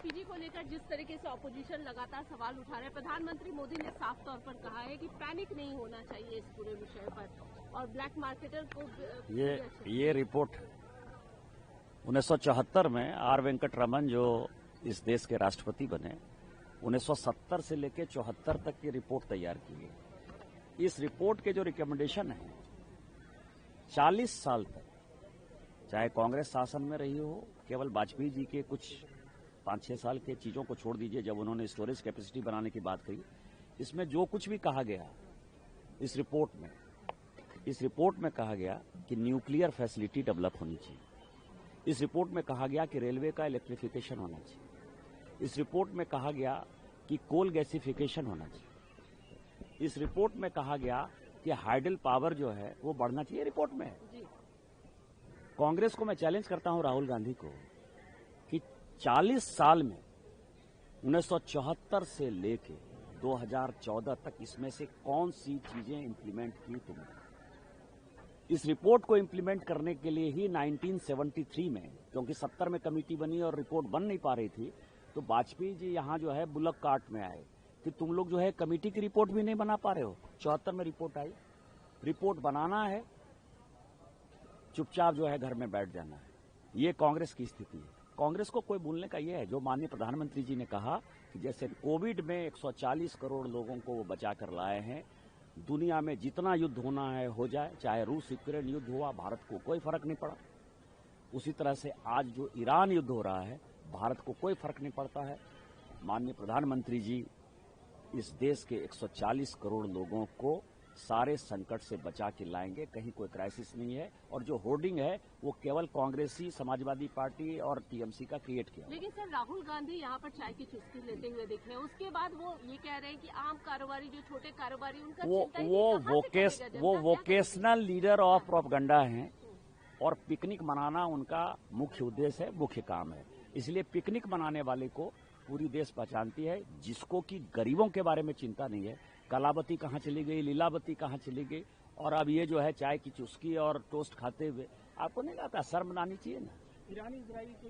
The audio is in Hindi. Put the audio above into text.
एलपीजी को लेकर जिस तरीके से ऑपोजिशन लगातार सवाल उठा रहे हैं, प्रधानमंत्री मोदी ने साफ तौर पर कहा है कि पैनिक नहीं होना चाहिए इस पूरे विषय पर और ब्लैक मार्केटर को ये रिपोर्ट 1974 में आर वेंकटरमन जो इस देश के राष्ट्रपति बने 1970 से लेकर 74 तक की रिपोर्ट तैयार की है। इस रिपोर्ट के जो रिकमेंडेशन है 40 साल तक चाहे कांग्रेस शासन में रही हो, केवल वाजपेयी जी के कुछ 5-6 साल के चीजों को छोड़ दीजिए जब उन्होंने स्टोरेज कैपेसिटी बनाने की बात कही, इसमें जो कुछ भी कहा गया इस रिपोर्ट में कहा गया कि न्यूक्लियर फैसिलिटी डेवलप होनी चाहिए। इस रिपोर्ट में कहा गया कि रेलवे का इलेक्ट्रिफिकेशन होना चाहिए। इस रिपोर्ट में कहा गया कि कोल गैसिफिकेशन होना चाहिए। इस रिपोर्ट में कहा गया कि हाइडल पावर जो है वो बढ़ना चाहिए। रिपोर्ट में कांग्रेस को मैं चैलेंज करता हूं, राहुल गांधी को, कि 40 साल में 1974 से लेके 2014 तक इसमें से कौन सी चीजें इंप्लीमेंट की तुमने। इस रिपोर्ट को इंप्लीमेंट करने के लिए ही 1973 में, क्योंकि 70 में कमेटी बनी और रिपोर्ट बन नहीं पा रही थी, तो वाजपेयी जी यहां जो है बुलक कार्ट में आए कि तुम लोग जो है कमेटी की रिपोर्ट भी नहीं बना पा रहे हो। 74 में रिपोर्ट आई, रिपोर्ट बनाना है, चुपचाप जो है घर में बैठ जाना है। ये कांग्रेस की स्थिति है। कांग्रेस को कोई बोलने का ये है जो माननीय प्रधानमंत्री जी ने कहा कि जैसे कोविड में 140 करोड़ लोगों को वो बचा कर लाए हैं, दुनिया में जितना युद्ध होना है हो जाए, चाहे रूस यूक्रेन युद्ध हुआ, भारत को कोई फर्क नहीं पड़ा। उसी तरह से आज जो ईरान युद्ध हो रहा है, भारत को कोई फर्क नहीं पड़ता है। माननीय प्रधानमंत्री जी इस देश के 140 करोड़ लोगों को सारे संकट से बचा के लाएंगे, कहीं कोई क्राइसिस नहीं है। और जो होर्डिंग है वो केवल कांग्रेसी, समाजवादी पार्टी और टीएमसी का क्रिएट किया। लेकिन सर, राहुल गांधी यहाँ पर चाय की चुस्की लेते हुए दिखे, उसके बाद वो ये कह रहे हैं कि आम कारोबारी, जो छोटे कारोबारी, उनका वो वोकेशनल लीडर ऑफ प्रोपगंडा हैं और पिकनिक मनाना उनका मुख्य उद्देश्य है, मुख्य काम है। इसलिए पिकनिक मनाने वाले को पूरी देश पहचानती है, जिसको कि गरीबों के बारे में चिंता नहीं है। कलावती कहाँ चली गई, लीलावती कहाँ चली गई, और अब ये जो है चाय की चुस्की और टोस्ट खाते हुए, आपको नहीं लगता शर्म आनी चाहिए ना। ईरानी इजराइल के